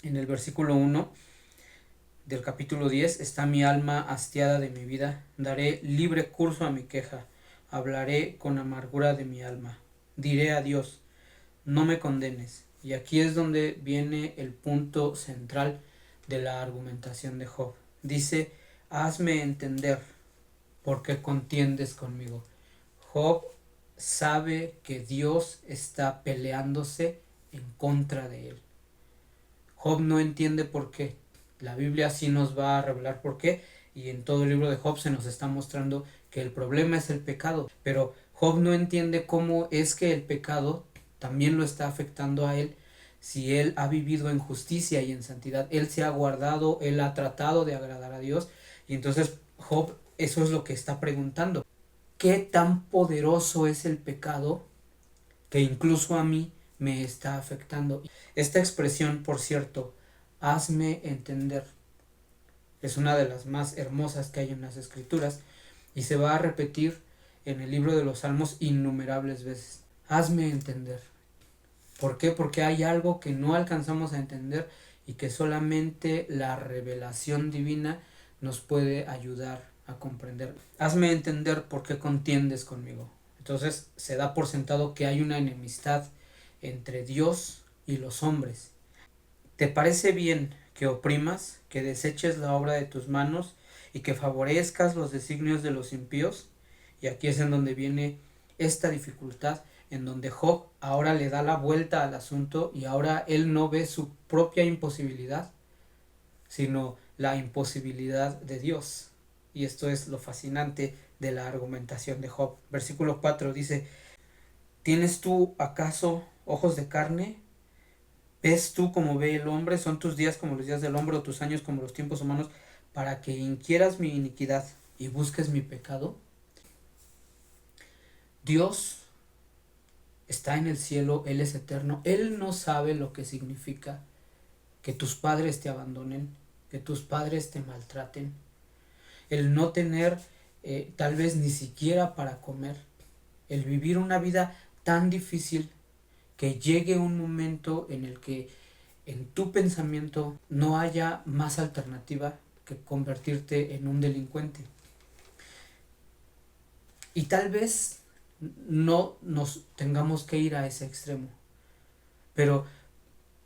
En el versículo 1 del capítulo 10 está mi alma hastiada de mi vida, daré libre curso a mi queja, hablaré con amargura de mi alma, diré a Dios, no me condenes. Y aquí es donde viene el punto central de la argumentación de Job. Dice, hazme entender por qué contiendes conmigo. Job sabe que Dios está peleándose en contra de él. Job no entiende por qué. La Biblia sí nos va a revelar por qué, y en todo el libro de Job se nos está mostrando que el problema es el pecado, pero Job no entiende cómo es que el pecado también lo está afectando a él si él ha vivido en justicia y en santidad. Él se ha guardado, él ha tratado de agradar a Dios, y entonces Job eso es lo que está preguntando. ¿Qué tan poderoso es el pecado que incluso a mí me está afectando? Esta expresión, por cierto, hazme entender, es una de las más hermosas que hay en las escrituras y se va a repetir en el libro de los Salmos innumerables veces. Hazme entender. ¿Por qué? Porque hay algo que no alcanzamos a entender y que solamente la revelación divina nos puede ayudar a comprender. Hazme entender por qué contiendes conmigo. Entonces se da por sentado que hay una enemistad entre Dios y los hombres. ¿Te parece bien que oprimas, que deseches la obra de tus manos y que favorezcas los designios de los impíos? Y aquí es en donde viene esta dificultad, en donde Job ahora le da la vuelta al asunto y ahora él no ve su propia imposibilidad, sino la imposibilidad de Dios. Y esto es lo fascinante de la argumentación de Job. Versículo 4 dice, ¿tienes tú acaso ojos de carne? ¿Ves tú como ve el hombre? ¿Son tus días como los días del hombre o tus años como los tiempos humanos para que inquieras mi iniquidad y busques mi pecado? Dios está en el cielo, Él es eterno, Él no sabe lo que significa que tus padres te abandonen, que tus padres te maltraten, el no tener tal vez ni siquiera para comer, el vivir una vida tan difícil que llegue un momento en el que en tu pensamiento no haya más alternativa que convertirte en un delincuente. Y tal vez no nos tengamos que ir a ese extremo, pero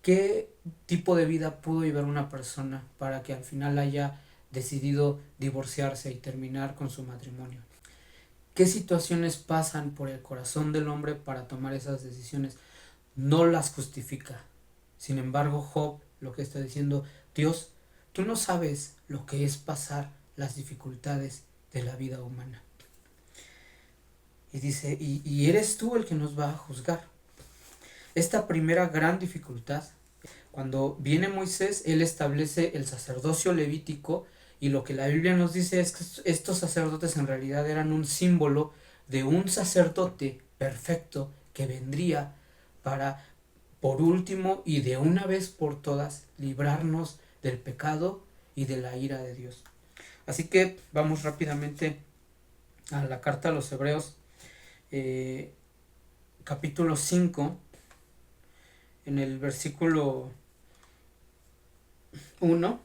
¿qué tipo de vida pudo llevar una persona para que al final haya decidido divorciarse y terminar con su matrimonio? ¿Qué situaciones pasan por el corazón del hombre para tomar esas decisiones? No las justifica. Sin embargo, Job lo que está diciendo, Dios, tú no sabes lo que es pasar las dificultades de la vida humana. Y dice, y eres tú el que nos va a juzgar. Esta primera gran dificultad, cuando viene Moisés, él establece el sacerdocio levítico y lo que la Biblia nos dice es que estos sacerdotes en realidad eran un símbolo de un sacerdote perfecto que vendría para, por último y de una vez por todas, librarnos del pecado y de la ira de Dios. Así que vamos rápidamente a la carta a los Hebreos, capítulo 5, en el versículo 1,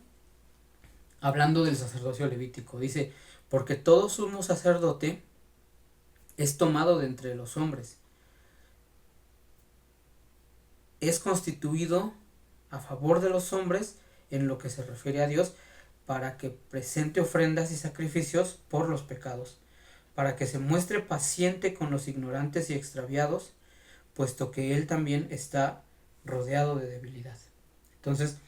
hablando del sacerdocio levítico. Dice, porque todo sumo sacerdote es tomado de entre los hombres, es constituido a favor de los hombres en lo que se refiere a Dios, para que presente ofrendas y sacrificios por los pecados, para que se muestre paciente con los ignorantes y extraviados, puesto que él también está rodeado de debilidad. Entonces,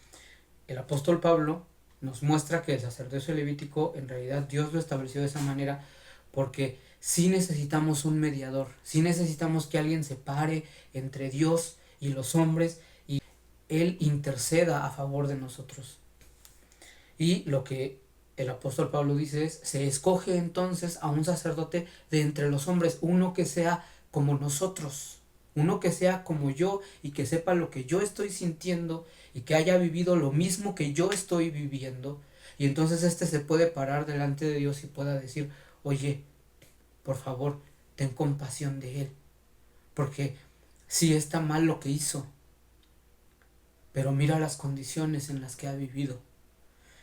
el apóstol Pablo nos muestra que el sacerdocio levítico en realidad Dios lo estableció de esa manera porque sí necesitamos un mediador, sí necesitamos que alguien se pare entre Dios y los hombres y Él interceda a favor de nosotros. Y lo que el apóstol Pablo dice es, se escoge entonces a un sacerdote de entre los hombres, uno que sea como nosotros, uno que sea como yo y que sepa lo que yo estoy sintiendo y que haya vivido lo mismo que yo estoy viviendo. Y entonces se puede parar delante de Dios y pueda decir, oye, por favor, ten compasión de él, porque sí está mal lo que hizo, pero mira las condiciones en las que ha vivido.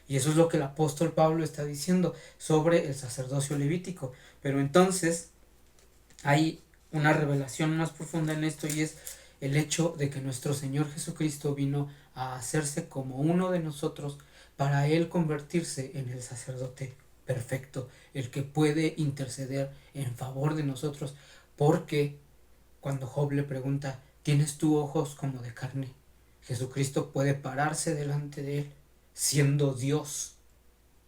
Y eso es lo que el apóstol Pablo está diciendo sobre el sacerdocio levítico. Pero entonces hay una revelación más profunda en esto, y es el hecho de que nuestro Señor Jesucristo vino a hacerse como uno de nosotros para Él convertirse en el sacerdote perfecto, el que puede interceder en favor de nosotros. Porque cuando Job le pregunta, ¿tienes tú ojos como de carne? Jesucristo puede pararse delante de él, siendo Dios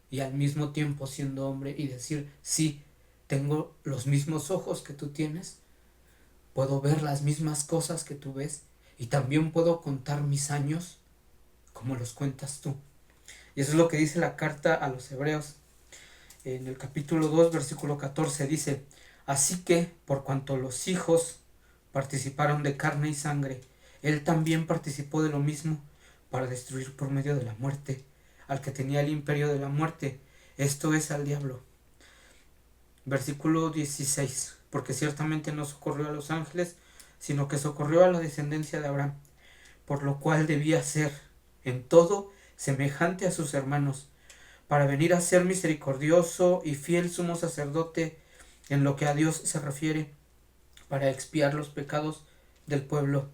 y al mismo tiempo siendo hombre, y decir, sí, tengo los mismos ojos que tú tienes, puedo ver las mismas cosas que tú ves, y también puedo contar mis años como los cuentas tú. Y eso es lo que dice la carta a los Hebreos. En el capítulo 2, versículo 14 dice, así que, por cuanto los hijos participaron de carne y sangre, él también participó de lo mismo, para destruir por medio de la muerte al que tenía el imperio de la muerte, esto es, al diablo. Versículo 16, porque ciertamente no socorrió a los ángeles, sino que socorrió a la descendencia de Abraham, por lo cual debía ser en todo semejante a sus hermanos, para venir a ser misericordioso y fiel sumo sacerdote en lo que a Dios se refiere, para expiar los pecados del pueblo,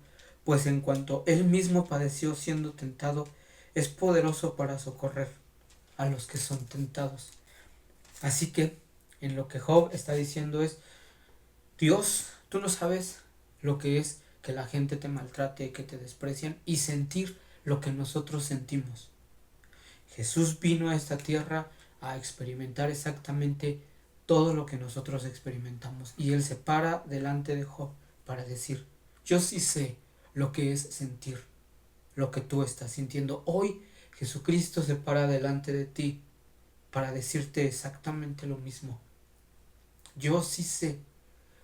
pues en cuanto él mismo padeció siendo tentado, es poderoso para socorrer a los que son tentados. Así que en lo que Job está diciendo es, Dios, tú no sabes lo que es que la gente te maltrate, que te desprecian, y sentir lo que nosotros sentimos. Jesús vino a esta tierra a experimentar exactamente todo lo que nosotros experimentamos, y Él se para delante de Job para decir, yo sí sé lo que es sentir lo que tú estás sintiendo. Hoy Jesucristo se para delante de ti para decirte exactamente lo mismo. Yo sí sé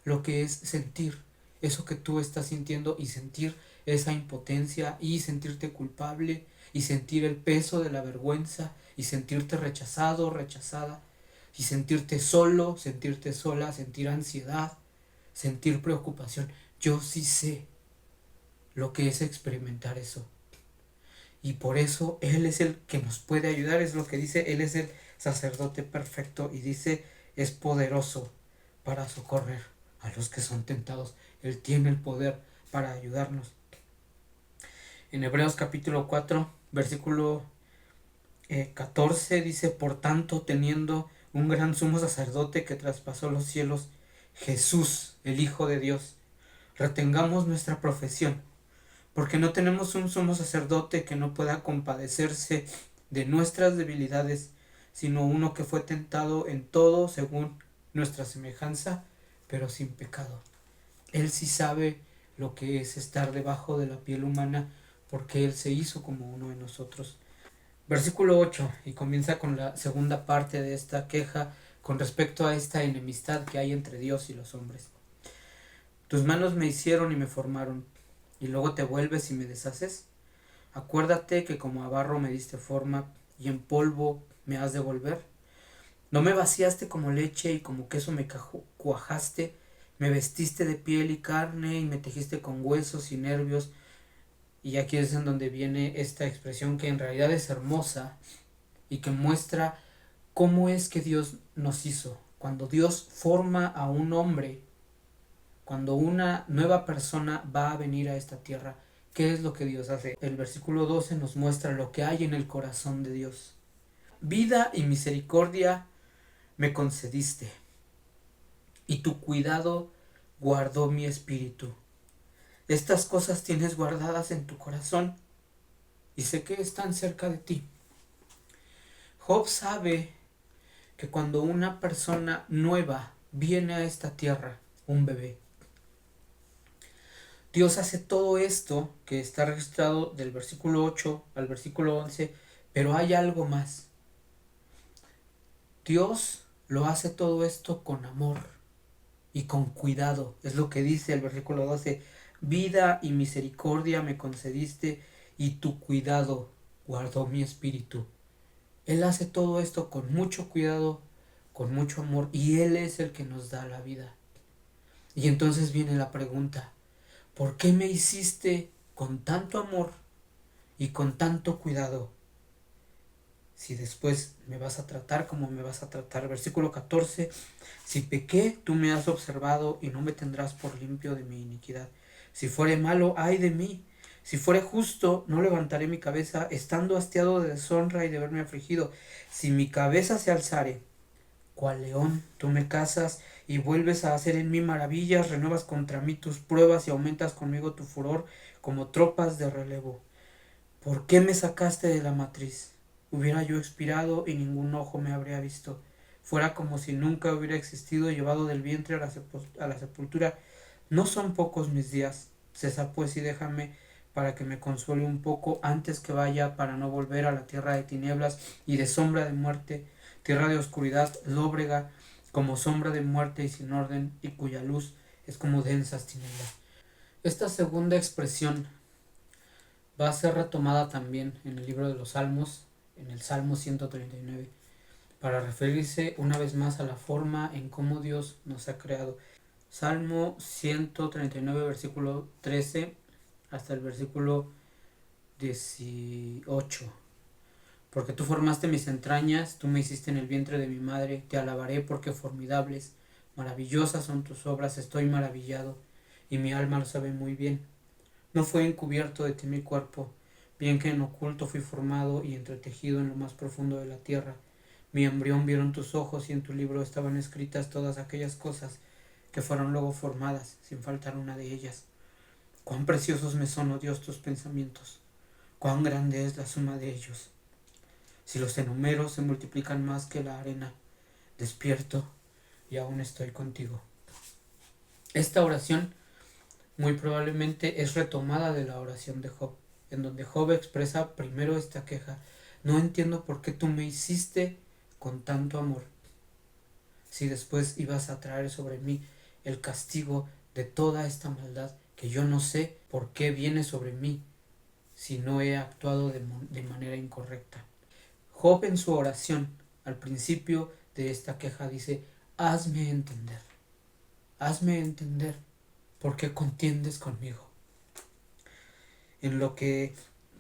lo que es sentir eso que tú estás sintiendo, y sentir esa impotencia, y sentirte culpable, y sentir el peso de la vergüenza, y sentirte rechazado, rechazada, y sentirte solo, sentirte sola, sentir ansiedad, sentir preocupación. Yo sí sé lo que es experimentar eso. Y por eso Él es el que nos puede ayudar, es lo que dice, Él es el sacerdote perfecto, y dice, es poderoso para socorrer a los que son tentados. Él tiene el poder para ayudarnos. En Hebreos capítulo 4, versículo 14 dice, por tanto, teniendo un gran sumo sacerdote que traspasó los cielos, Jesús, el Hijo de Dios, retengamos nuestra profesión, porque no tenemos un sumo sacerdote que no pueda compadecerse de nuestras debilidades, sino uno que fue tentado en todo según nuestra semejanza, pero sin pecado. Él sí sabe lo que es estar debajo de la piel humana, porque Él se hizo como uno de nosotros. Versículo 8, y comienza con la segunda parte de esta queja con respecto a esta enemistad que hay entre Dios y los hombres. Tus manos me hicieron y me formaron, y luego te vuelves y me deshaces. Acuérdate que como a barro me diste forma, y en polvo me has de volver. No me vaciaste como leche, y como queso me cuajaste. Me vestiste de piel y carne, y me tejiste con huesos y nervios. Y aquí es en donde viene esta expresión que en realidad es hermosa, y que muestra cómo es que Dios nos hizo. Cuando Dios forma a un hombre, cuando una nueva persona va a venir a esta tierra, ¿qué es lo que Dios hace? El versículo 12 nos muestra lo que hay en el corazón de Dios. Vida y misericordia me concediste, y tu cuidado guardó mi espíritu. Estas cosas tienes guardadas en tu corazón, y sé que están cerca de ti. Job sabe que cuando una persona nueva viene a esta tierra, un bebé, Dios hace todo esto que está registrado del versículo 8 al versículo 11, pero hay algo más. Dios lo hace todo esto con amor y con cuidado. Es lo que dice el versículo 12. Vida y misericordia me concediste, y tu cuidado guardó mi espíritu. Él hace todo esto con mucho cuidado, con mucho amor, y Él es el que nos da la vida. Y entonces viene la pregunta, ¿por qué me hiciste con tanto amor y con tanto cuidado, si después me vas a tratar como me vas a tratar. Versículo 14, si pequé, tú me has observado y no me tendrás por limpio de mi iniquidad. Si fuere malo, ay de mí. Si fuere justo, no levantaré mi cabeza, estando hastiado de deshonra y de verme afligido. Si mi cabeza se alzare, cual león, tú me cazas y vuelves a hacer en mí maravillas, renuevas contra mí tus pruebas y aumentas conmigo tu furor como tropas de relevo. ¿Por qué me sacaste de la matriz? Hubiera yo expirado y ningún ojo me habría visto. Fuera como si nunca hubiera existido, llevado del vientre a la sepultura. No son pocos mis días. Cesa pues y déjame para que me consuele un poco antes que vaya, para no volver a la tierra de tinieblas y de sombra de muerte, tierra de oscuridad lóbrega, como sombra de muerte y sin orden, y cuya luz es como densas tinieblas. Esta segunda expresión va a ser retomada también en el libro de los Salmos, en el Salmo 139, para referirse una vez más a la forma en cómo Dios nos ha creado. Salmo 139, versículo 13 hasta el versículo 18. Porque tú formaste mis entrañas, tú me hiciste en el vientre de mi madre, te alabaré porque formidables, maravillosas son tus obras, estoy maravillado, y mi alma lo sabe muy bien. No fue encubierto de ti mi cuerpo, bien que en oculto fui formado y entretejido en lo más profundo de la tierra. Mi embrión vieron tus ojos y en tu libro estaban escritas todas aquellas cosas que fueron luego formadas, sin faltar una de ellas. Cuán preciosos me son, oh Dios, tus pensamientos, cuán grande es la suma de ellos. Si los enumero se multiplican más que la arena, despierto y aún estoy contigo. Esta oración muy probablemente es retomada de la oración de Job, en donde Job expresa primero esta queja: no entiendo por qué tú me hiciste con tanto amor, si después ibas a traer sobre mí el castigo de toda esta maldad, que yo no sé por qué viene sobre mí si no he actuado de manera incorrecta. Job en su oración, al principio de esta queja, dice: hazme entender por qué contiendes conmigo. En lo que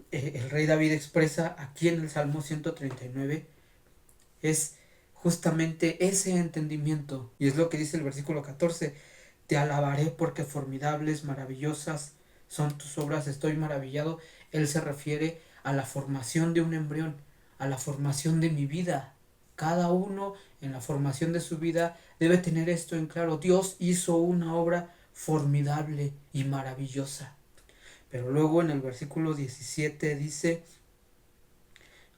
el rey David expresa aquí en el Salmo 139 es justamente ese entendimiento, y es lo que dice el versículo 14: te alabaré porque formidables, maravillosas son tus obras, estoy maravillado. Él se refiere a la formación de un embrión, a la formación de mi vida. Cada uno en la formación de su vida debe tener esto en claro: Dios hizo una obra formidable y maravillosa. Pero luego en el versículo 17 dice: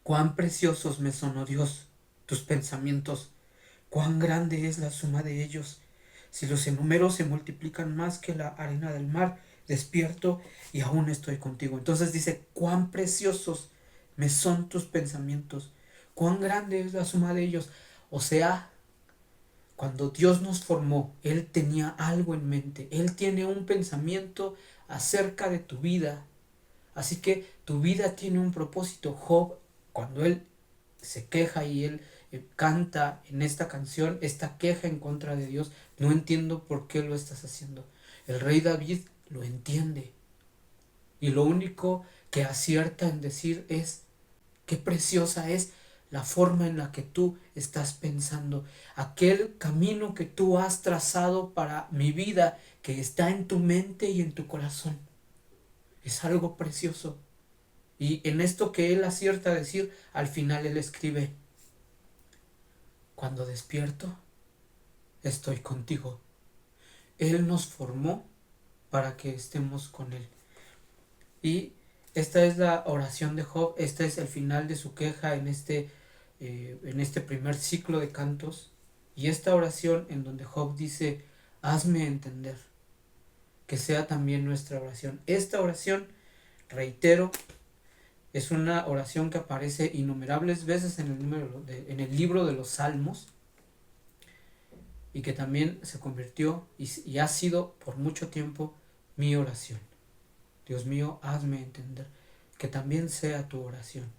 cuán preciosos me son, oh Dios, tus pensamientos, cuán grande es la suma de ellos. Si los enumero se multiplican más que la arena del mar, despierto y aún estoy contigo. Entonces dice: cuán preciosos me son tus pensamientos, cuán grande es la suma de ellos. O sea, cuando Dios nos formó, Él tenía algo en mente. Él tiene un pensamiento acerca de tu vida. Así que tu vida tiene un propósito. Job, cuando él se queja y él canta en esta canción esta queja en contra de Dios: no entiendo por qué lo estás haciendo. El rey David lo entiende, y lo único que acierta en decir es: qué preciosa es la forma en la que tú estás pensando, aquel camino que tú has trazado para mi vida, que está en tu mente y en tu corazón. Es algo precioso. Y en esto que él acierta a decir, al final él escribe: cuando despierto, estoy contigo. Él nos formó para que estemos con él. Y esta es la oración de Job. Este es el final de su queja en este primer ciclo de cantos. Y esta oración en donde Job dice: hazme entender, que sea también nuestra oración. Esta oración, reitero, es una oración que aparece innumerables veces en el libro de los Salmos, y que también se convirtió y ha sido por mucho tiempo mi oración. Dios mío, hazme entender, que también sea tu oración.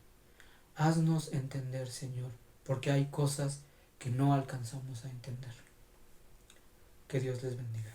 Haznos entender, Señor, porque hay cosas que no alcanzamos a entender. Que Dios les bendiga.